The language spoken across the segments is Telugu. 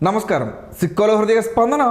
నమస్కారం. సిక్కోలో హృదయ స్పందన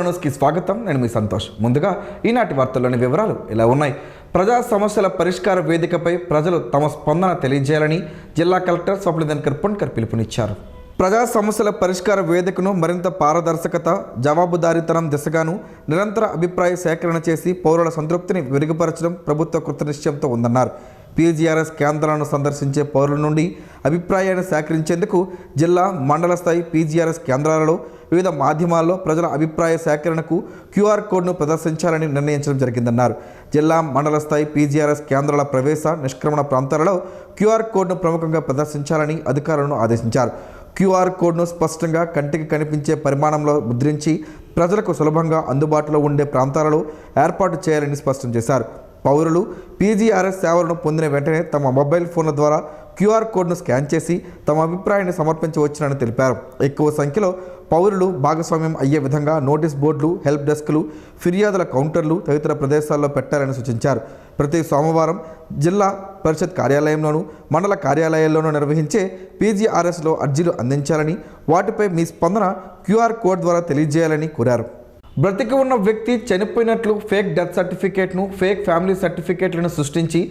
న్యూస్కి స్వాగతం. నేను మీ సంతోష్. ముందుగా ఈనాటి వార్తల్లోని వివరాలు ఇలా ఉన్నాయి. ప్రజా సమస్యల పరిష్కార వేదికపై ప్రజలు తమ స్పందన తెలియజేయాలని జిల్లా కలెక్టర్ స్వప్నదన్ కర్పణకర్ పిలుపునిచ్చారు. ప్రజా సమస్యల పరిష్కార వేదికను మరింత పారదర్శకత, జవాబుదారీతనం దిశగాను నిరంతర అభిప్రాయ సేకరణ చేసి పౌరుల సంతృప్తిని మెరుగుపరచడం ప్రభుత్వ కృతనిశ్చయంతో ఉందన్నారు. పీజీఆర్ఎస్ కేంద్రాలను సందర్శించే పౌరుల నుండి అభిప్రాయాన్ని సేకరించేందుకు జిల్లా మండల స్థాయి పీజీఆర్ఎస్ కేంద్రాలలో వివిధ మాధ్యమాల్లో ప్రజల అభిప్రాయ సేకరణకు క్యూఆర్ కోడ్ను ప్రదర్శించాలని నిర్ణయించడం జరిగిందన్నారు. జిల్లా మండల స్థాయి పీజీఆర్ఎస్ కేంద్రాల ప్రవేశ నిష్క్రమణ ప్రాంతాలలో క్యూఆర్ కోడ్ను ప్రముఖంగా ప్రదర్శించాలని అధికారులను ఆదేశించారు. క్యూఆర్ కోడ్ను స్పష్టంగా కంటికి కనిపించే పరిమాణంలో ముద్రించి ప్రజలకు సులభంగా అందుబాటులో ఉండే ప్రాంతాలలో ఏర్పాటు చేయాలని స్పష్టం చేశారు. పౌరులు పీజీఆర్ఎస్ సేవలను పొందిన వెంటనే తమ మొబైల్ ఫోన్ల ద్వారా క్యూఆర్ కోడ్ను స్కాన్ చేసి తమ అభిప్రాయాన్ని సమర్పించవచ్చునని తెలిపారు. ఎక్కువ సంఖ్యలో పౌరులు భాగస్వామ్యం అయ్యే విధంగా నోటీస్ బోర్డులు, హెల్ప్ డెస్క్లు, ఫిర్యాదుల కౌంటర్లు తదితర ప్రదేశాల్లో పెట్టాలని సూచించారు. ప్రతి సోమవారం జిల్లా పరిషత్ కార్యాలయంలోనూ మండల కార్యాలయాల్లోనూ నిర్వహించే పీజీఆర్ఎస్లో అర్జీలు అందించాలని, వాటిపై మీ స్పందన క్యూఆర్ కోడ్ ద్వారా తెలియజేయాలని కోరారు. బ్రతికి ఉన్న వ్యక్తి చనిపోయినట్లు ఫేక్ డెత్ సర్టిఫికేట్ను, ఫేక్ ఫ్యామిలీ సర్టిఫికేట్లను సృష్టించి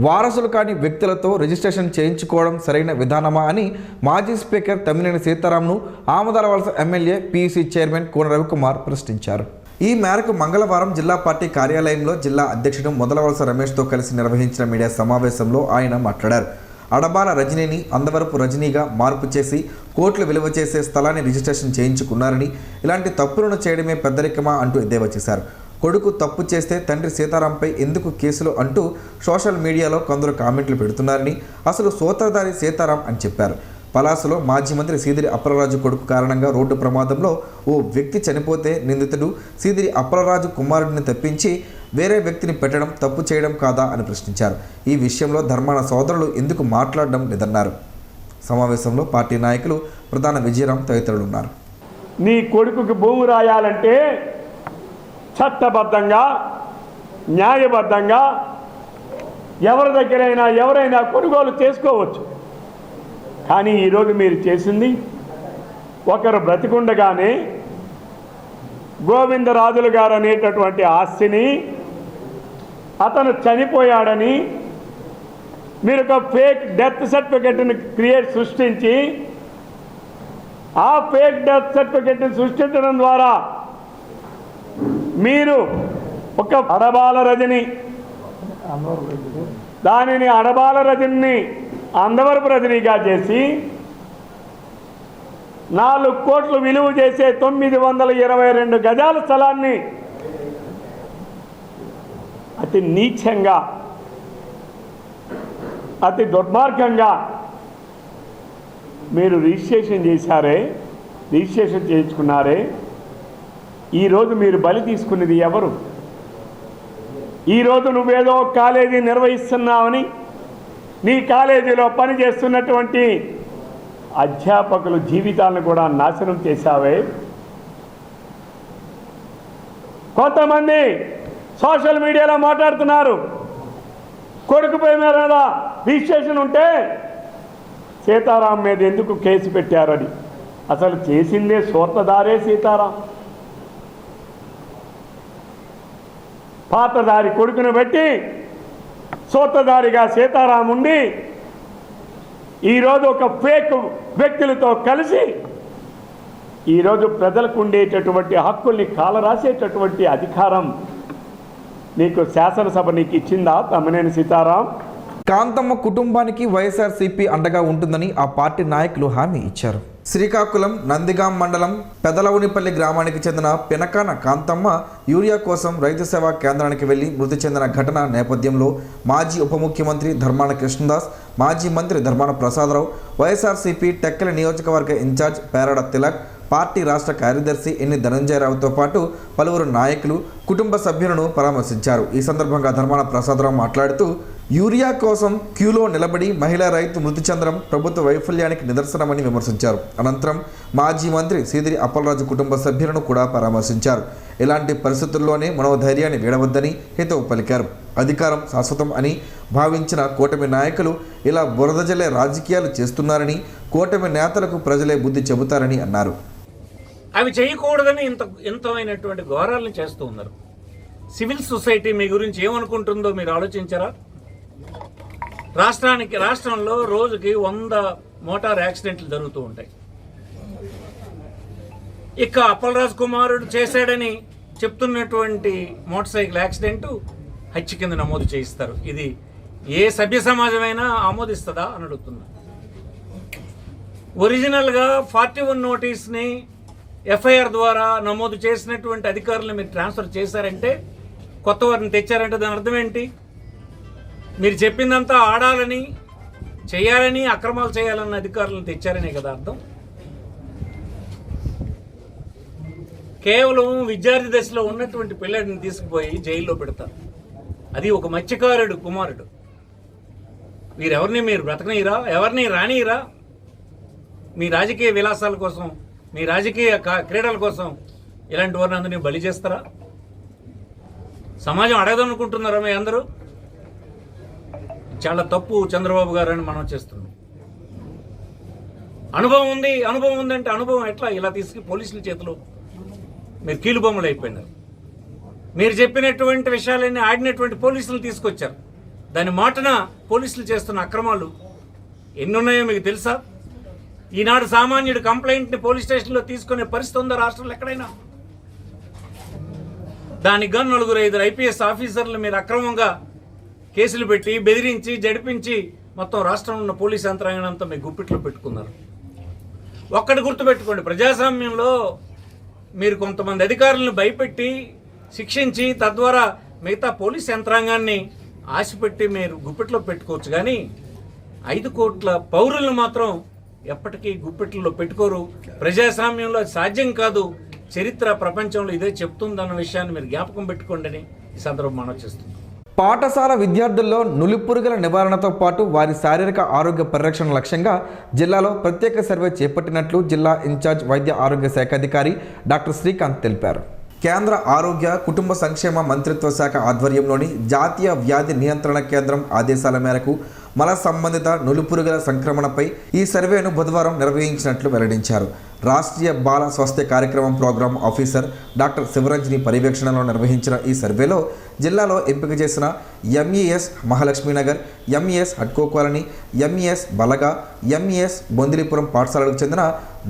వారసులు కాని వ్యక్తులతో రిజిస్ట్రేషన్ చేయించుకోవడం సరైన విధానమా అని మాజీ స్పీకర్ తమ్మినేని సీతారాంను Amadalavalasa MLA PUC chairman Kona Ravikumar ప్రశ్నించారు. ఈ మేరకు మంగళవారం జిల్లా పార్టీ కార్యాలయంలో జిల్లా అధ్యక్షుడు మొదలవలస రమేష్తో కలిసి నిర్వహించిన మీడియా సమావేశంలో ఆయన మాట్లాడారు. అడబాల రజనీని అందవరపు రజనీగా మార్పు చేసి కోట్లు విలువ చేసే స్థలాన్ని రిజిస్ట్రేషన్ చేయించుకున్నారని, ఇలాంటి తప్పులను చేయడమే పెద్దరికమా అంటూ ఎద్దేవా చేశారు. కొడుకు తప్పు చేస్తే తండ్రి సీతారాంపై ఎందుకు కేసులు అంటూ సోషల్ మీడియాలో కొందరు కామెంట్లు పెడుతున్నారని, అసలు సూత్రధారి సీతారాం అని చెప్పారు. పలాసలో మాజీ మంత్రి సీదిరి అప్పలరాజు కొడుకు కారణంగా రోడ్డు ప్రమాదంలో ఓ వ్యక్తి చనిపోతే నిందితుడు సీదిరి అప్పలరాజు కుమారుడిని తప్పించి వేరే వ్యక్తిని పెట్టడం తప్పు చేయడం కాదా అని ప్రశ్నించారు. ఈ విషయంలో ధర్మాన సోదరులు ఎందుకు మాట్లాడడం లేదన్నారు. సమావేశంలో పార్టీ నాయకులు ప్రధాన విజయరాం తదితరులు ఉన్నారు. నీ కొడుకుకి భూమి రాయాలంటే చట్టబద్ధంగా, న్యాయబద్ధంగా ఎవరి దగ్గరైనా ఎవరైనా కొనుగోలు చేసుకోవచ్చు. కానీ ఈరోజు మీరు చేసింది, ఒకరు బ్రతికుండగానే గోవిందరాజులు గారు అనేటటువంటి ఆస్తిని అతను చనిపోయాడని మీరు ఒక ఫేక్ డెత్ సర్టిఫికెట్ని సృష్టించి ఆ ఫేక్ డెత్ సర్టిఫికెట్ని సృష్టించడం ద్వారా మీరు ఒక అడబాల రజని, దానిని అడబాల రజని అందవరపు రజనీగా చేసి 4 కోట్లు విలువ చేసే 922 గజాల స్థలాన్ని అతి నీచంగా, అతి దుర్మార్గంగా మీరు రిజిస్ట్రేషన్ చేయించుకున్నారే. ఈరోజు మీరు బలి తీసుకున్నది ఎవరు? ఈరోజు నువ్వేదో కాలేజీ నిర్వహిస్తున్నావని నీ కాలేజీలో పనిచేస్తున్నటువంటి అధ్యాపకుల జీవితాలను కూడా నాశనం చేశావే. కొంతమంది సోషల్ మీడియాలో మాట్లాడుతున్నారు, కొడుకుపై మీద రిజిస్ట్రేషన్ ఉంటే సీతారాం మీద ఎందుకు కేసు పెట్టారని. అసలు చేసిందే సూత్రధారే సీతారాం. పాతదారి కొడుకును పెట్టి సూత్రధారిగా సీతారాం ఉండి ఈరోజు ఒక ఫేక్ వ్యక్తులతో కలిసి ఈరోజు ప్రజలకు ఉండేటటువంటి హక్కుల్ని కాలరాసేటటువంటి అధికారం నీకు శాసనసభ నీకు ఇచ్చిందా తమ్మినేని సీతారాం? కాంతమ్మ కుటుంబానికి వైఎస్ఆర్సీపీ అండగా ఉంటుందని ఆ పార్టీ నాయకులు హామీ ఇచ్చారు. శ్రీకాకుళం నందిగాం మండలం పెదలవునిపల్లి గ్రామానికి చెందిన పినకాన కాంతమ్మ యూరియా కోసం రైతు సేవా కేంద్రానికి వెళ్లి మృతి చెందిన ఘటన నేపథ్యంలో మాజీ ఉప ముఖ్యమంత్రి ధర్మాన కృష్ణదాస్, మాజీ మంత్రి ధర్మాన ప్రసాదరావు, వైఎస్ఆర్సీపీ టెక్కలి నియోజకవర్గ ఇన్ఛార్జ్ పేరాడ తిలక్, పార్టీ రాష్ట్ర కార్యదర్శి ఎన్ని ధనంజయరావుతో పాటు పలువురు నాయకులు, కుటుంబ సభ్యులను పరామర్శించారు. ఈ సందర్భంగా ధర్మాన ప్రసాదరావు మాట్లాడుతూ, యూరియా కోసం క్యూలో నిలబడి మహిళా రైతు మృతి చెందడం ప్రభుత్వ వైఫల్యానికి నిదర్శనమని విమర్శించారు. అనంతరం మాజీ మంత్రి సీదిరి అప్పలరాజు కుటుంబ సభ్యులను కూడా పరామర్శించారు. ఇలాంటి పరిస్థితుల్లోనే మనోధైర్యాన్ని వీడవద్దని హితవు పలికారు. అధికారం శాశ్వతం అని భావించిన కూటమి నాయకులు ఇలా బురదజల్లే రాజకీయాలు చేస్తున్నారని, కూటమి నేతలకు ప్రజలే బుద్ధి చెబుతారని అన్నారు. అవి చేయకూడదని ఇంతమైనటువంటి ఘోరాలను చేస్తూ ఉన్నారు. సివిల్ సొసైటీ మీ గురించి ఏమనుకుంటుందో మీరు ఆలోచించారా? రాష్ట్రంలో రోజుకి 100 మోటార్ యాక్సిడెంట్లు జరుగుతూ ఉంటాయి. ఇక అప్పలరాజు కుమారుడు చేశాడని చెప్తున్నటువంటి మోటార్ సైకిల్ యాక్సిడెంట్ హత్య కింద నమోదు చేయిస్తారు. ఇది ఏ సభ్య సమాజమైనా ఆమోదిస్తుందా అని అడుగుతున్నా. ఒరిజినల్గా 41 నోటీస్ని ఎఫ్ఐఆర్ ద్వారా నమోదు చేసినటువంటి అధికారులను మీరు ట్రాన్స్ఫర్ చేశారంటే, కొత్త వారిని తెచ్చారంటే దాని అర్థం ఏంటి? మీరు చెప్పిందంతా ఆడాలని, చేయాలని, అక్రమాలు చేయాలన్న అధికారులను తెచ్చారనే కదా అర్థం. కేవలం విద్యార్థి దశలో ఉన్నటువంటి పిల్లడిని తీసుకుపోయి జైల్లో పెడతారు. అది ఒక మత్స్యకారుడు కుమారుడు. వీరెవరిని మీరు బ్రతకనీరా, ఎవరిని రానిరా? మీ రాజకీయ విలాసాల కోసం, మీ రాజకీయ క్రీడల కోసం ఇలాంటి వారిని అందరినీ బలి చేస్తారా? సమాజం అడగదనుకుంటున్నారా మీ అందరూ? చాలా తప్పు చంద్రబాబు గారు అని మనం చేస్తున్నాం. అనుభవం ఉందంటే అనుభవం ఎట్లా ఇలా తీసుకు పోలీసుల చేతిలో మీరు కీలుబొమ్మలు అయిపోయినారు. మీరు చెప్పినటువంటి విషయాలన్నీ ఆడినటువంటి పోలీసులు తీసుకొచ్చారు. దాని మాటన పోలీసులు చేస్తున్న అక్రమాలు ఎన్నున్నాయో మీకు తెలుసా? ఈనాడు సామాన్యుడు కంప్లైంట్ని పోలీస్ స్టేషన్లో తీసుకునే పరిస్థితి ఉందా రాష్ట్రంలో ఎక్కడైనా? దానికి గాను 4-5 ఐపీఎస్ ఆఫీసర్లు మీరు అక్రమంగా కేసులు పెట్టి, బెదిరించి, జడిపించి మొత్తం రాష్ట్రంలో ఉన్న పోలీస్ యంత్రాంగం అంతా మీ గుప్పిట్లో పెట్టుకున్నారు. ఒక్కటి గుర్తుపెట్టుకోండి, ప్రజాస్వామ్యంలో మీరు కొంతమంది అధికారులను భయపెట్టి, శిక్షించి, తద్వారా మిగతా పోలీస్ యంత్రాంగాన్ని ఆశపెట్టి మీరు గుప్పిట్లో పెట్టుకోవచ్చు. కానీ 5 కోట్ల పౌరులను మాత్రం ఎప్పటికీ గుప్పిట్లో పెట్టుకోరు. ప్రజాస్వామ్యంలో అది సాధ్యం కాదు. చరిత్ర ప్రపంచంలో ఇదే చెప్తుందన్న విషయాన్ని మీరు జ్ఞాపకం పెట్టుకోండి అని ఈ సందర్భం మనం చేస్తున్నాం. పాఠశాల విద్యార్థుల్లో నులిపురుగుల నివారణతో పాటు వారి శారీరక ఆరోగ్య పరిరక్షణ లక్ష్యంగా జిల్లాలో ప్రత్యేక సర్వే చేపట్టినట్లు జిల్లా ఇన్ఛార్జ్ వైద్య ఆరోగ్య శాఖ అధికారి డాక్టర్ శ్రీకాంత్ తెలిపారు. కేంద్ర ఆరోగ్య కుటుంబ సంక్షేమ మంత్రిత్వ శాఖ ఆధ్వర్యంలోని జాతీయ వ్యాధి నియంత్రణ కేంద్రం ఆదేశాల మేరకు మల సంబంధిత నులిపురుగుల సంక్రమణపై ఈ సర్వేను బుధవారం నిర్వహించినట్లు వెల్లడించారు. రాష్ట్రీయ బాల స్వాస్థ్య కార్యక్రమం ప్రోగ్రాం ఆఫీసర్ డాక్టర్ శివరంజని పర్యవేక్షణలో నిర్వహించిన ఈ సర్వేలో జిల్లాలో ఎంపిక చేసిన ఎంఈఎస్ మహాలక్ష్మీనగర్, ఎంఈఎస్ హడ్కో colony, MES Balaga, MES Bondilipuram పాఠశాలకు చెందిన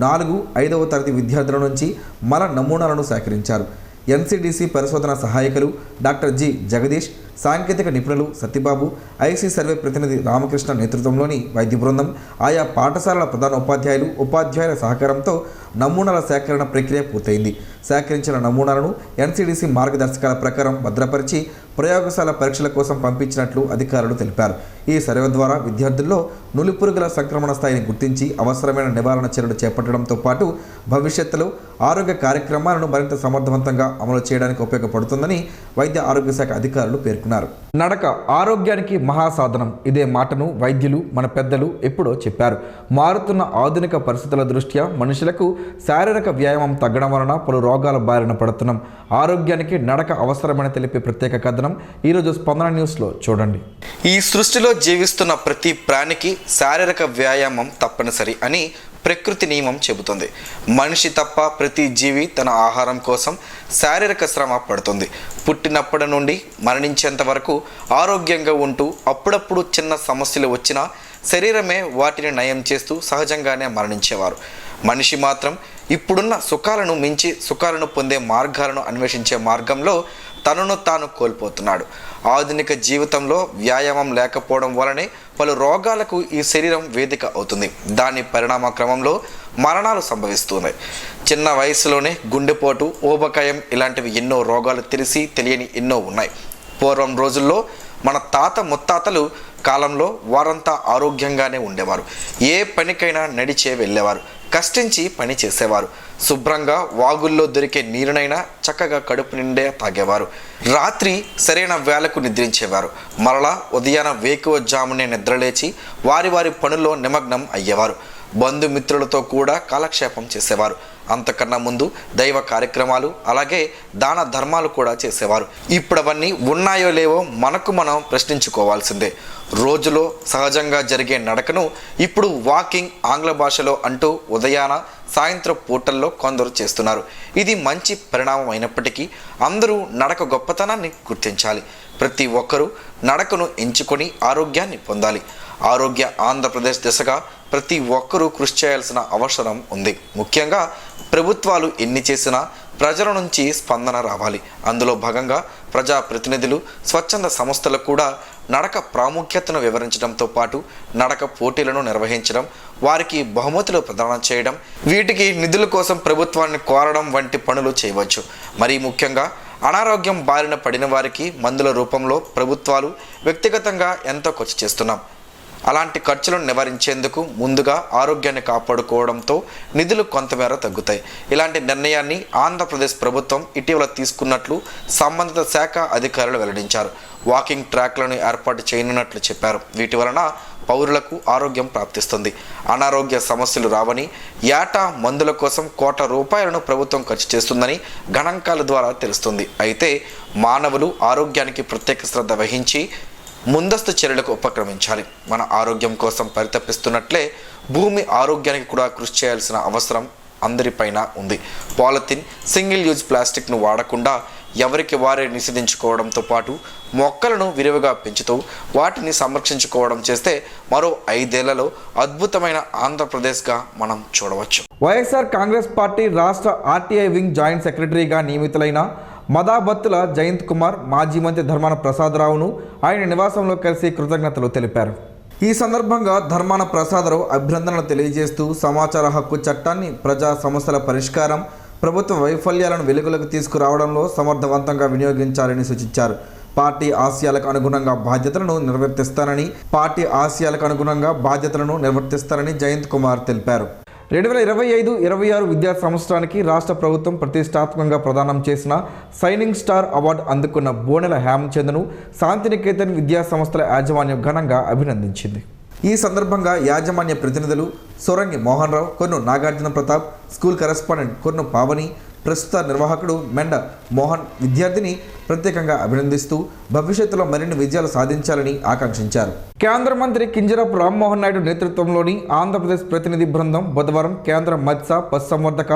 4-5వ తరగతి విద్యార్థుల నుంచి మల నమూనాలను సేకరించారు. ఎన్సిడిసి పరిశోధన సహాయకులు డాక్టర్ జి జగదీష్, సాంకేతిక నిపుణులు సత్యబాబు, ఐసీ సర్వే ప్రతినిధి రామకృష్ణ నేతృత్వంలోని వైద్య బృందం, ఆయా పాఠశాలల ప్రధాన ఉపాధ్యాయులు, ఉపాధ్యాయుల సహకారంతో నమూనాల సేకరణ ప్రక్రియ పూర్తయింది. సేకరించిన నమూనాలను ఎన్సిడిసి మార్గదర్శకాల ప్రకారం భద్రపరిచి ప్రయోగశాల పరీక్షల కోసం పంపించినట్లు అధికారులు తెలిపారు. ఈ సర్వే ద్వారా విద్యార్థుల్లో నులిపురుగుల సంక్రమణ స్థాయిని గుర్తించి అవసరమైన నివారణ చర్యలు చేపట్టడంతో పాటు భవిష్యత్తులో ఆరోగ్య కార్యక్రమాలను మరింత సమర్థవంతంగా అమలు చేయడానికి ఉపయోగపడుతుందని వైద్య ఆరోగ్య శాఖ అధికారులు పేర్కొన్నారు. నడక ఆరోగ్యానికి మహాసాధనం. ఇదే మాటను వైద్యులు, మన పెద్దలు ఎప్పుడో చెప్పారు. మారుతున్న ఆధునిక పరిస్థితుల దృష్ట్యా మనుషులకు శారీరక వ్యాయామం తగ్గడం వలన పలు రోగాల బారిన పడుతున్నాం. ఆరోగ్యానికి నడక అవసరమని తెలిపే ప్రత్యేక కథనం ఈరోజు స్పందన న్యూస్లో చూడండి. ఈ సృష్టిలో జీవిస్తున్న ప్రతి ప్రాణికి శారీరక వ్యాయామం తప్పనిసరి అని ప్రకృతి నియమం చెబుతుంది. మనిషి తప్ప ప్రతి జీవి తన ఆహారం కోసం శారీరక శ్రమ పడుతుంది. పుట్టినప్పటి నుండి మరణించేంత వరకు ఆరోగ్యంగా ఉంటూ అప్పుడప్పుడు చిన్న సమస్యలు వచ్చినా శరీరమే వాటిని నయం చేస్తూ సహజంగానే మరణించేవారు. మనిషి మాత్రం ఇప్పుడున్న సుఖాలను మించి సుఖాలను పొందే మార్గాలను అన్వేషించే మార్గంలో తనను తాను కోల్పోతున్నాడు. ఆధునిక జీవితంలో వ్యాయామం లేకపోవడం వలనే పలు రోగాలకు ఈ శరీరం వేదిక అవుతుంది. దాని పరిణామ క్రమంలో మరణాలు సంభవిస్తున్నాయి. చిన్న వయసులోనే గుండెపోటు, ఊబకాయం ఇలాంటివి ఎన్నో రోగాలు తెలియని ఎన్నో ఉన్నాయి. పూర్వం రోజుల్లో మన తాత ముత్తాతలు కాలంలో వారంతా ఆరోగ్యంగానే ఉండేవారు. ఏ పనికైనా నడిచే వెళ్ళేవారు, కష్టించి పని చేసేవారు. శుభ్రంగా వాగుల్లో దొరికే నీరునైనా చక్కగా కడుపు నిండే తాగేవారు. రాత్రి సరైన వేళకు నిద్రించేవారు. మరలా ఉదయాన వేకువజామునే నిద్రలేచి వారి పనుల్లో నిమగ్నం అయ్యేవారు. బంధుమిత్రులతో కూడా కాలక్షేపం చేసేవారు. అంతకన్నా ముందు దైవ కార్యక్రమాలు అలాగే దాన ధర్మాలు కూడా చేసేవారు. ఇప్పుడు అవన్నీ ఉన్నాయో లేవో మనకు మనం ప్రశ్నించుకోవాల్సిందే. రోజులో సహజంగా జరిగే నడకను ఇప్పుడు వాకింగ్ ఆంగ్ల భాషలో అంటూ ఉదయాన సాయంత్రం పూటల్లో కొందరు చేస్తున్నారు. ఇది మంచి పరిణామం అయినప్పటికీ అందరూ నడక గొప్పతనాన్ని గుర్తించాలి. ప్రతి ఒక్కరూ నడకను ఎంచుకొని ఆరోగ్యాన్ని పొందాలి. ఆరోగ్య ఆంధ్రప్రదేశ్ దిశగా ప్రతి ఒక్కరూ కృషి చేయాల్సిన అవసరం ఉంది. ముఖ్యంగా ప్రభుత్వాలు ఎన్ని చేసినా ప్రజల నుంచి స్పందన రావాలి. అందులో భాగంగా ప్రజాప్రతినిధులు, స్వచ్ఛంద సంస్థలు కూడా నడక ప్రాముఖ్యతను వివరించడంతో పాటు నడక పోటీలను నిర్వహించడం, వారికి బహుమతులు ప్రదానం చేయడం, వీటికి నిధుల కోసం ప్రభుత్వాన్ని కోరడం వంటి పనులు చేయవచ్చు. మరీ ముఖ్యంగా అనారోగ్యం బారిన పడిన వారికి మందుల రూపంలో ప్రభుత్వాలు వ్యక్తిగతంగా ఎంతో ఖర్చు చేస్తున్నాం. అలాంటి ఖర్చులను నివారించేందుకు ముందుగా ఆరోగ్యాన్ని కాపాడుకోవడంతో నిధులు కొంతమేర తగ్గుతాయి. ఇలాంటి నిర్ణయాన్ని ఆంధ్రప్రదేశ్ ప్రభుత్వం ఇటీవల తీసుకున్నట్లు సంబంధిత శాఖ అధికారులు వెల్లడించారు. వాకింగ్ ట్రాక్లను ఏర్పాటు చేయనున్నట్లు చెప్పారు. వీటి వలన పౌరులకు ఆరోగ్యం ప్రాప్తిస్తుంది, అనారోగ్య సమస్యలు రావని, ఏటా మందుల కోసం ₹1,00,00,000 ప్రభుత్వం ఖర్చు చేస్తుందని గణాంకాల ద్వారా తెలుస్తుంది. అయితే మానవులు ఆరోగ్యానికి ప్రత్యేక శ్రద్ధ వహించి ముందస్తు చర్యలకు ఉపక్రమించాలి. మన ఆరోగ్యం కోసం పరితపిస్తున్నట్లే భూమి ఆరోగ్యానికి కూడా కృషి చేయాల్సిన అవసరం అందరిపైన ఉంది. పాలిథిన్, సింగిల్ యూజ్ ప్లాస్టిక్ను వాడకుండా ఎవరికి వారే నిషేధించుకోవడంతో పాటు మొక్కలను విరివిగా పెంచుతూ వాటిని సంరక్షించుకోవడం చేస్తే మరో 5 ఏళ్లలో అద్భుతమైన ఆంధ్రప్రదేశ్గా మనం చూడవచ్చు. వైఎస్ఆర్ కాంగ్రెస్ పార్టీ రాష్ట్ర ఆర్టీఐ వింగ్ జాయింట్ సెక్రటరీగా నియమితులైన మదాబత్తుల జయంత్ కుమార్ మాజీ మంత్రి ధర్మాన ప్రసాదరావును ఆయన నివాసంలో కలిసి కృతజ్ఞతలు తెలిపారు. ఈ సందర్భంగా ధర్మాన ప్రసాదరావు అభినందనలు తెలియజేస్తూ సమాచార హక్కు చట్టాన్ని ప్రజా సమస్యల పరిష్కారం, ప్రభుత్వ వైఫల్యాలను వెలుగులోకి తీసుకురావడంలో సమర్థవంతంగా వినియోగించాలని సూచించారు. పార్టీ ఆశయాలకు అనుగుణంగా బాధ్యతలను నిర్వర్తిస్తారని జయంత్ కుమార్ తెలిపారు. 2025-26 విద్యా సంవత్సరానికి రాష్ట్ర ప్రభుత్వం ప్రతిష్టాత్మకంగా ప్రదానం చేసిన సైనింగ్ స్టార్ అవార్డు అందుకున్న బోనెల హేమచంద్ను శాంతినికేతన్ విద్యా సంస్థల యాజమాన్యం ఘనంగా అభినందించింది. ఈ సందర్భంగా యాజమాన్య ప్రతినిధులు సొరంగి మోహన్ రావు, కొన్ను నాగార్జున ప్రతాప్, స్కూల్ కరెస్పాండెంట్ కొన్ను పావని, ప్రస్తుత నిర్వాహకుడు మెండ మోహన్ విద్యార్థిని ప్రత్యేకంగా అభినందిస్తూ భవిష్యత్తులో మరిన్ని విజయాలు సాధించాలని ఆకాంక్షించారు. కేంద్ర మంత్రి కింజరాపు రామ్మోహన్ నాయుడు నేతృత్వంలోని ఆంధ్రప్రదేశ్ ప్రతినిధి బృందం బుధవారం కేంద్ర మత్స్య, పశుసంవర్ధక,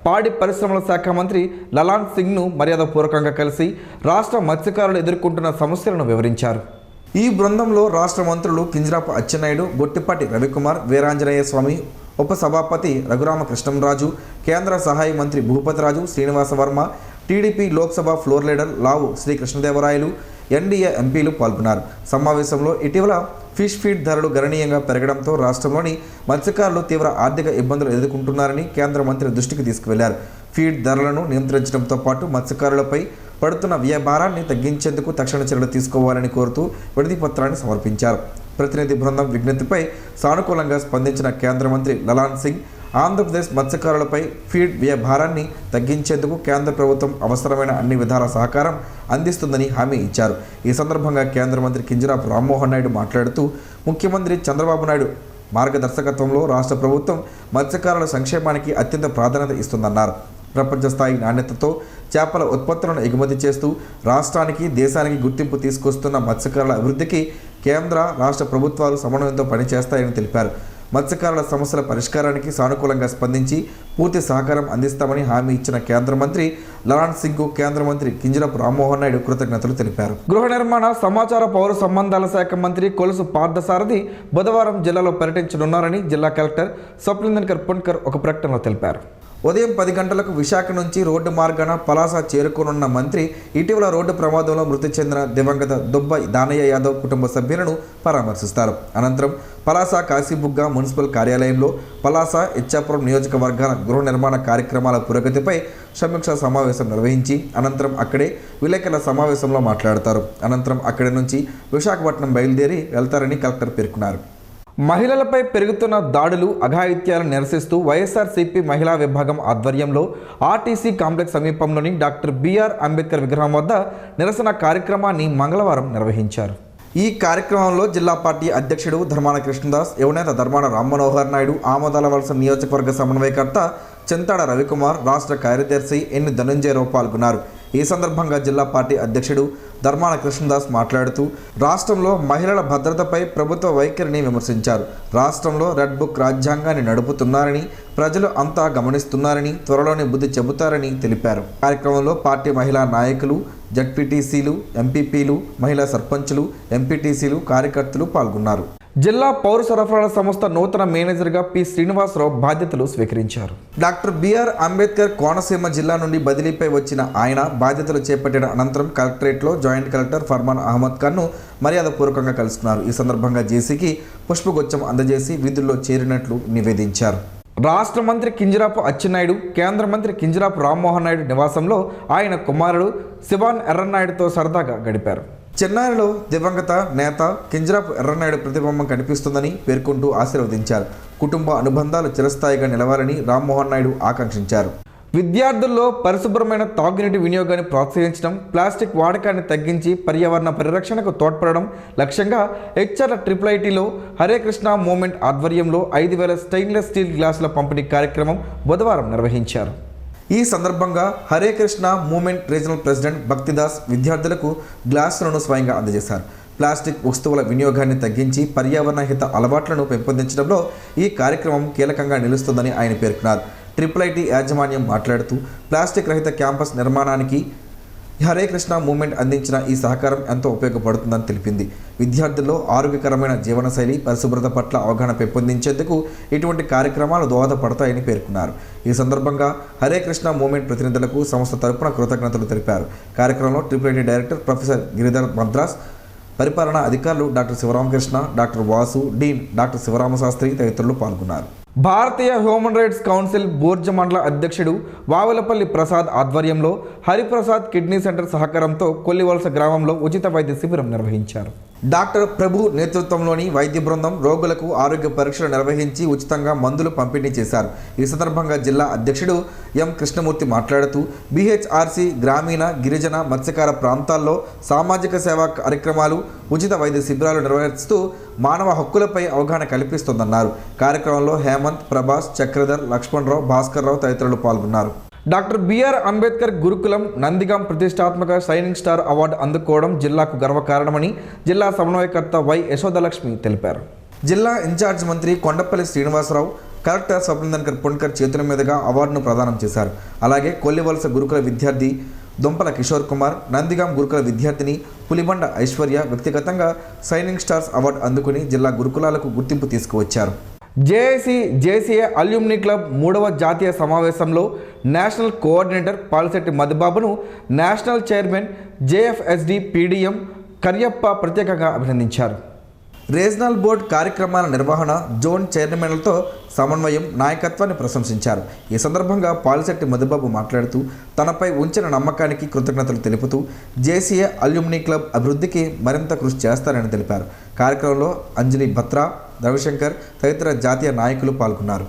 పాడి పరిశ్రమల శాఖ మంత్రి లలాన్ సింగ్ను మర్యాదపూర్వకంగా కలిసి రాష్ట్ర మత్స్యకారులు ఎదుర్కొంటున్న సమస్యలను వివరించారు. ఈ బృందంలో రాష్ట్ర మంత్రులు కింజరాపు అచ్చెన్నాయుడు, గొట్టిపాటి రవికుమార్, వీరాంజనేయ స్వామి, ఉపసభాపతి రఘురామకృష్ణంరాజు, కేంద్ర సహాయ మంత్రి Bhupathiraju, Srinivasa Varma, TDP Lok Sabha floor leader Lavu Srikrishnadevarayalu, NDA ఎంపీలు పాల్గొన్నారు. సమావేశంలో ఇటీవల ఫిష్ ఫీడ్ ధరలు గణనీయంగా పెరగడంతో రాష్ట్రంలోని మత్స్యకారులు తీవ్ర ఆర్థిక ఇబ్బందులు ఎదుర్కొంటున్నారని కేంద్ర మంత్రి దృష్టికి తీసుకువెళ్లారు. ఫీడ్ ధరలను నియంత్రించడంతో పాటు మత్స్యకారులపై పడుతున్న వ్యయ భారాన్ని తగ్గించేందుకు తక్షణ చర్యలు తీసుకోవాలని కోరుతూ వినతి పత్రాన్ని సమర్పించారు. ప్రతినిధి బృందం విజ్ఞప్తిపై సానుకూలంగా స్పందించిన కేంద్ర మంత్రి లలాన్ సింగ్ ఆంధ్రప్రదేశ్ మత్స్యకారులపై ఫీడ్ వ్యయ భారాన్ని తగ్గించేందుకు కేంద్ర ప్రభుత్వం అవసరమైన అన్ని విధాల సహకారం అందిస్తుందని హామీ ఇచ్చారు. ఈ సందర్భంగా కేంద్ర మంత్రి కింజరాపు రామ్మోహన్ నాయుడు మాట్లాడుతూ ముఖ్యమంత్రి చంద్రబాబు నాయుడు మార్గదర్శకత్వంలో రాష్ట్ర ప్రభుత్వం మత్స్యకారుల సంక్షేమానికి అత్యంత ప్రాధాన్యత ఇస్తుందన్నారు. ప్రపంచ స్థాయి నాణ్యతతో చేపల ఉత్పత్తులను ఎగుమతి చేస్తూ రాష్ట్రానికి, దేశానికి గుర్తింపు తీసుకొస్తున్న మత్స్యకారుల అభివృద్ధికి కేంద్ర, రాష్ట్ర ప్రభుత్వాలు సమన్వయంతో పనిచేస్తాయని తెలిపారు. మత్స్యకారుల సమస్యల పరిష్కారానికి సానుకూలంగా స్పందించి పూర్తి సహకారం అందిస్తామని హామీ ఇచ్చిన కేంద్ర మంత్రి లలాన్ సింగ్కు కేంద్ర మంత్రి కింజరాపు రామ్మోహన్ నాయుడు కృతజ్ఞతలు తెలిపారు. గృహ నిర్మాణ, సమాచార, పౌర సంబంధాల శాఖ మంత్రి కొలుసు పార్థసారథి బుధవారం జిల్లాలో పర్యటించనున్నారని జిల్లా కలెక్టర్ స్వప్నిందన్ కర్పణకర్ ఒక ప్రకటనలో తెలిపారు. ఉదయం 10 గంటలకు విశాఖ నుంచి రోడ్డు మార్గాన పలాస చేరుకోనున్న మంత్రి ఇటీవల రోడ్డు ప్రమాదంలో మృతి చెందిన దివంగత దుబ్బ దానయ్య యాదవ్ కుటుంబ సభ్యులను పరామర్శిస్తారు. అనంతరం పలాస కాశీబుగ్గ మున్సిపల్ కార్యాలయంలో పలాస, ఇచ్చాపురం నియోజకవర్గాల గృహ నిర్మాణ కార్యక్రమాల పురోగతిపై సమీక్షా సమావేశం నిర్వహించి అనంతరం అక్కడే విలేకరుల సమావేశంలో మాట్లాడతారు. అనంతరం అక్కడి నుంచి విశాఖపట్నం బయలుదేరి వెళ్తారని కలెక్టర్ పేర్కొన్నారు. మహిళలపై పెరుగుతున్న దాడులు, అఘాయిత్యాలను నిరసిస్తూ వైఎస్ఆర్సీపీ మహిళా విభాగం ఆధ్వర్యంలో ఆర్టీసీ కాంప్లెక్స్ సమీపంలోని డాక్టర్ బిఆర్ అంబేద్కర్ విగ్రహం వద్ద నిరసన కార్యక్రమాన్ని మంగళవారం నిర్వహించారు. ఈ కార్యక్రమంలో జిల్లా పార్టీ అధ్యక్షుడు ధర్మాన కృష్ణదాస్, యువనేత ధర్మాన రామ్మనోహర్ నాయుడు, ఆమదాల వలస నియోజకవర్గ సమన్వయకర్త చింతాడ రవికుమార్, రాష్ట్ర కార్యదర్శి ఎన్ ధనంజయరావు పాల్గొన్నారు. ఈ సందర్భంగా జిల్లా పార్టీ అధ్యక్షుడు ధర్మాన కృష్ణదాస్ మాట్లాడుతూ రాష్ట్రంలో మహిళల భద్రతపై ప్రభుత్వ వైఖరిని విమర్శించారు. రాష్ట్రంలో రెడ్ బుక్ రాజ్యాంగాన్ని నడుపుతున్నారని, ప్రజలు అంతా గమనిస్తున్నారని, త్వరలోనే బుద్ధి చెబుతారని తెలిపారు. కార్యక్రమంలో పార్టీ మహిళా నాయకులు, జడ్పీటీసీలు, ఎంపీపీలు, మహిళా సర్పంచులు, ఎంపీటీసీలు, కార్యకర్తలు పాల్గొన్నారు. జిల్లా పౌర సరఫరాల సంస్థ నూతన మేనేజర్గా పి శ్రీనివాసరావు బాధ్యతలు స్వీకరించారు. డాక్టర్ బిఆర్ అంబేద్కర్ కోనసీమ జిల్లా నుండి బదిలీపై వచ్చిన ఆయన బాధ్యతలు చేపట్టిన అనంతరం కలెక్టరేట్లో జాయింట్ కలెక్టర్ ఫర్మాన్ అహ్మద్ ఖాన్ను మర్యాదపూర్వకంగా కలుసుకున్నారు. ఈ సందర్భంగా జేసీకి పుష్పగుచ్చం అందజేసి విధుల్లో చేరినట్లు నివేదించారు. రాష్ట్ర మంత్రి కింజరాపు అచ్చెన్నాయుడు, కేంద్ర మంత్రి కింజరాపు రామ్మోహన్ నాయుడు నివాసంలో ఆయన కుమారుడు శివాన్ ఎర్రన్నాయుడుతో సరదాగా గడిపారు. చెన్నైలో దివంగత నేత కింజరాపు ఎర్రన్నాయుడు ప్రతిబింబం కనిపిస్తుందని పేర్కొంటూ ఆశీర్వదించారు. కుటుంబ అనుబంధాలు చిరస్థాయిగా నిలవాలని రామ్మోహన్ నాయుడు ఆకాంక్షించారు. విద్యార్థుల్లో పరిశుభ్రమైన తాగునీటి వినియోగాన్ని ప్రోత్సహించడం, ప్లాస్టిక్ వాడకాన్ని తగ్గించి పర్యావరణ పరిరక్షణకు తోడ్పడడం లక్ష్యంగా హెచ్ఆర్ల IIITలో హరే కృష్ణ మూవ్మెంట్ ఆధ్వర్యంలో 5,000 స్టెయిన్లెస్ స్టీల్ గ్లాసుల పంపిణీ కార్యక్రమం బుధవారం నిర్వహించారు. ఈ సందర్భంగా Hare Krishna movement regional president Bhaktidas విద్యార్థులకు గ్లాసులను స్వయంగా అందజేశారు. ప్లాస్టిక్ వస్తువుల వినియోగాన్ని తగ్గించి పర్యావరణ హిత అలవాట్లను పెంపొందించడంలో ఈ కార్యక్రమం కీలకంగా నిలుస్తుందని ఆయన పేర్కొన్నారు. IIIT యాజమాన్యం మాట్లాడుతూ ప్లాస్టిక్ రహిత క్యాంపస్ నిర్మాణానికి హరే కృష్ణ మూవ్మెంట్ అందించిన ఈ సహకారం ఎంతో ఉపయోగపడుతుందని తెలిపింది. విద్యార్థుల్లో ఆరోగ్యకరమైన జీవనశైలి, పరిశుభ్రత పట్ల అవగాహన పెంపొందించేందుకు ఇటువంటి కార్యక్రమాలు దోహదపడతాయని పేర్కొన్నారు. ఈ సందర్భంగా హరే కృష్ణ మూవ్మెంట్ ప్రతినిధులకు సంస్థ తరపున కృతజ్ఞతలు తెలిపారు. కార్యక్రమంలో IIIT director professor Giridhar Madras, పరిపాలనా అధికారులు doctor Sivaramakrishna, doctor Vasu, dean doctor Sivaramasastri తదితరులు పాల్గొన్నారు. Bharatiya human rights council Burja మండల అధ్యక్షుడు వావులపల్లి ప్రసాద్ ఆధ్వర్యంలో హరిప్రసాద్ కిడ్నీ సెంటర్ సహకారంతో కొల్లివలస గ్రామంలో ఉచిత వైద్య శిబిరం నిర్వహించారు. డాక్టర్ ప్రభు నేతృత్వంలోని వైద్య బృందం రోగులకు ఆరోగ్య పరీక్షలు నిర్వహించి ఉచితంగా మందులు పంపిణీ చేశారు. ఈ సందర్భంగా జిల్లా అధ్యక్షుడు ఎం కృష్ణమూర్తి మాట్లాడుతూ BHRC గ్రామీణ, గిరిజన, మత్స్యకార ప్రాంతాల్లో సామాజిక సేవా కార్యక్రమాలు, ఉచిత వైద్య శిబిరాలు నిర్వహిస్తూ మానవ హక్కులపై అవగాహన కల్పిస్తోందన్నారు. కార్యక్రమంలో హేమంత్, ప్రభాస్, చక్రధర్, లక్ష్మణరావు, భాస్కర్రావు తదితరులు పాల్గొన్నారు. డాక్టర్ బిఆర్ అంబేద్కర్ గురుకులం నందిగాం ప్రతిష్టాత్మక షైనింగ్ స్టార్ అవార్డు అందుకోవడం జిల్లాకు గర్వకారణమని జిల్లా సమన్వయకర్త వై యశోదలక్ష్మి తెలిపారు. జిల్లా ఇన్ఛార్జ్ మంత్రి కొండపల్లి శ్రీనివాసరావు, కలెక్టర్ స్వప్నందర్ పుణ్కర్ చేతుల మీదుగా అవార్డును ప్రదానం చేశారు. అలాగే కొల్లివలస గురుకుల విద్యార్థి దొంపల కిషోర్ కుమార్, నందిగాం గురుకుల విద్యార్థిని పులిబండ ఐశ్వర్య వ్యక్తిగతంగా షైనింగ్ స్టార్స్ అవార్డు అందుకుని జిల్లా గురుకులాలకు గుర్తింపు తీసుకువచ్చారు. జేసీఏ అల్యూమినీ క్లబ్ 3వ జాతీయ సమావేశంలో నేషనల్ కోఆర్డినేటర్ పాలశెట్టి మధుబాబును national chairman JFSD PDM Kariappa ప్రత్యేకంగా అభినందించారు. రీజనల్ బోర్డు కార్యక్రమాల నిర్వహణ, జోన్ చైర్మన్లతో సమన్వయం, నాయకత్వాన్ని ప్రశంసించారు. ఈ సందర్భంగా పాలశెట్టి మధుబాబు మాట్లాడుతూ తనపై ఉంచిన నమ్మకానికి కృతజ్ఞతలు తెలుపుతూ జేసీఏ అల్యూమినీ క్లబ్ అభివృద్ధికి మరింత కృషి చేస్తారని తెలిపారు. కార్యక్రమంలో అంజలి భత్రా, రవిశంకర్ తదితర జాతీయ నాయకులు పాల్గొన్నారు.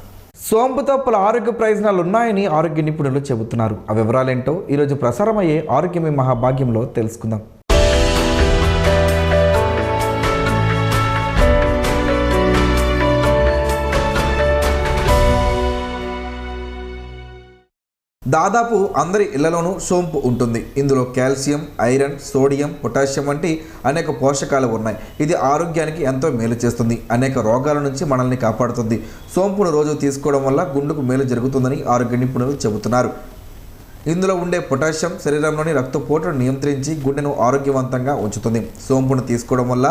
సోంపుతో పలు ఆరోగ్య ప్రయోజనాలు ఉన్నాయని ఆరోగ్య నిపుణులు చెబుతున్నారు. ఆ వివరాలేంటో ఈరోజు ప్రసారమయ్యే ఆరోగ్యమే మహాభాగ్యంలో తెలుసుకుందాం. దాదాపు అందరి ఇళ్లలోనూ సోంపు ఉంటుంది. ఇందులో కాల్షియం, ఐరన్, సోడియం, పొటాషియం వంటి అనేక పోషకాలు ఉన్నాయి. ఇది ఆరోగ్యానికి ఎంతో మేలు చేస్తుంది. అనేక రోగాల నుంచి మనల్ని కాపాడుతుంది. సోంపును రోజు తీసుకోవడం వల్ల గుండెకు మేలు జరుగుతుందని ఆరోగ్య నిపుణులు చెబుతున్నారు. ఇందులో ఉండే పొటాషియం శరీరంలోని రక్తపోటును నియంత్రించి గుండెను ఆరోగ్యవంతంగా ఉంచుతుంది. సోంపును తీసుకోవడం వల్ల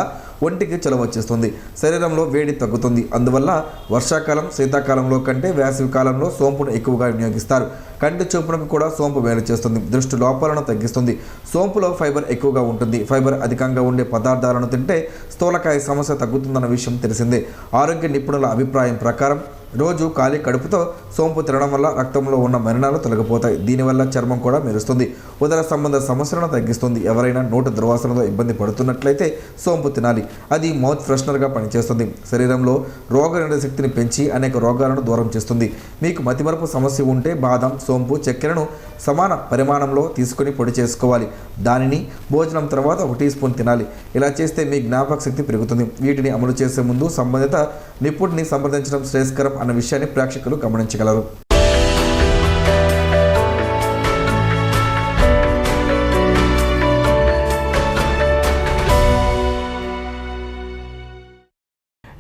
ఒంటికి చలువ వచ్చేస్తుంది, శరీరంలో వేడి తగ్గుతుంది. అందువల్ల వర్షాకాలం, శీతాకాలంలో కంటే వేసవి కాలంలో సోంపును ఎక్కువగా వినియోగిస్తారు. కంటి చూపునకు కూడా సోంపు మేలు చేస్తుంది, దృష్టి లోపాలను తగ్గిస్తుంది. సోంపులో ఫైబర్ ఎక్కువగా ఉంటుంది. ఫైబర్ అధికంగా ఉండే పదార్థాలను తింటే స్థూలకాయ సమస్య తగ్గుతుందన్న విషయం తెలిసిందే. ఆరోగ్య నిపుణుల అభిప్రాయం ప్రకారం రోజు ఖాళీ కడుపుతో సోంపు తినడం వల్ల రక్తంలో ఉన్న మలినాలు తొలగిపోతాయి. దీనివల్ల చర్మం కూడా మెరుస్తుంది. ఉదర సంబంధ సమస్యలను తగ్గిస్తుంది. ఎవరైనా నోటు దుర్వాసనతో ఇబ్బంది పడుతున్నట్లయితే సోంపు తినాలి. అది మౌత్ ఫ్రెషనర్గా పనిచేస్తుంది. శరీరంలో రోగనిరోధక శక్తిని పెంచి అనేక రోగాలను దూరం చేస్తుంది. మీకు మతిమరుపు సమస్య ఉంటే బాదం, సోంపు, చక్కెరను సమాన పరిమాణంలో తీసుకొని పొడి చేసుకోవాలి. దానిని భోజనం తర్వాత 1 టీ స్పూన్ తినాలి. ఇలా చేస్తే మీ జ్ఞాపక శక్తి పెరుగుతుంది. వీటిని అమలు చేసే ముందు సంబంధిత నిపుణుడిని సంప్రదించడం శ్రేయస్కరం అన్న విషయాన్ని ప్రేక్షకులు గమనించగలరు.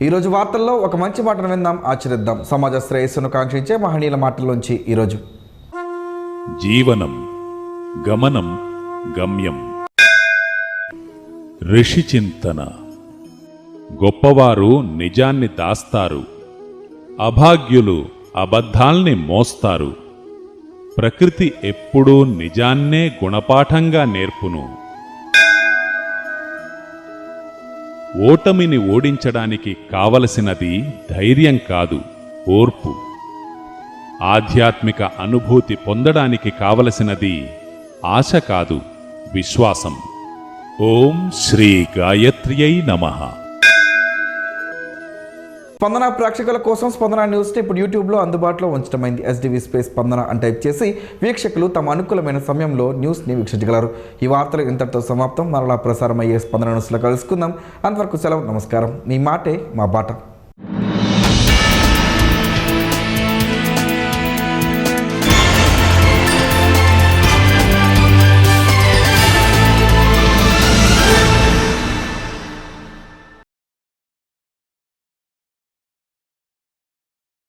ఈరోజు వార్తల్లో ఒక మంచి మాటను విందాం, ఆచరిద్దాం. సమాజ శ్రేయస్సును కాంక్షించే మహనీయుల మాటల్లోంచి ఈరోజు. జీవనం గమనం గమ్యం. ఋషి చింతన. గొప్పవారు నిజాన్ని దాస్తారు, అభాగ్యులు అబద్ధాల్ని మోస్తారు. ప్రకృతి ఎప్పుడూ నిజాన్నే గుణపాఠంగా నేర్పును. ఓటమిని ఓడించడానికి కావలసినది ధైర్యం కాదు, ఓర్పు. ఆధ్యాత్మిక అనుభూతి పొందడానికి కావలసినది ఆశ కాదు, విశ్వాసం. ఓం శ్రీ గాయత్ర్యై నమః. స్పందన ప్రేక్షకుల కోసం స్పందన న్యూస్ని ఇప్పుడు యూట్యూబ్లో అందుబాటులో ఉంచడమైంది. SDV స్పేస్ స్పందన అని టైప్ చేసి వీక్షకులు తమ అనుకూలమైన సమయంలో న్యూస్ని వీక్షించగలరు. ఈ వార్తలు ఇంతటితో సమాప్తం. మరలా ప్రసారం అయ్యే స్పందన న్యూస్లో కలుసుకుందాం. అంతవరకు సెలవు, నమస్కారం. మీ మాటే మా బాట.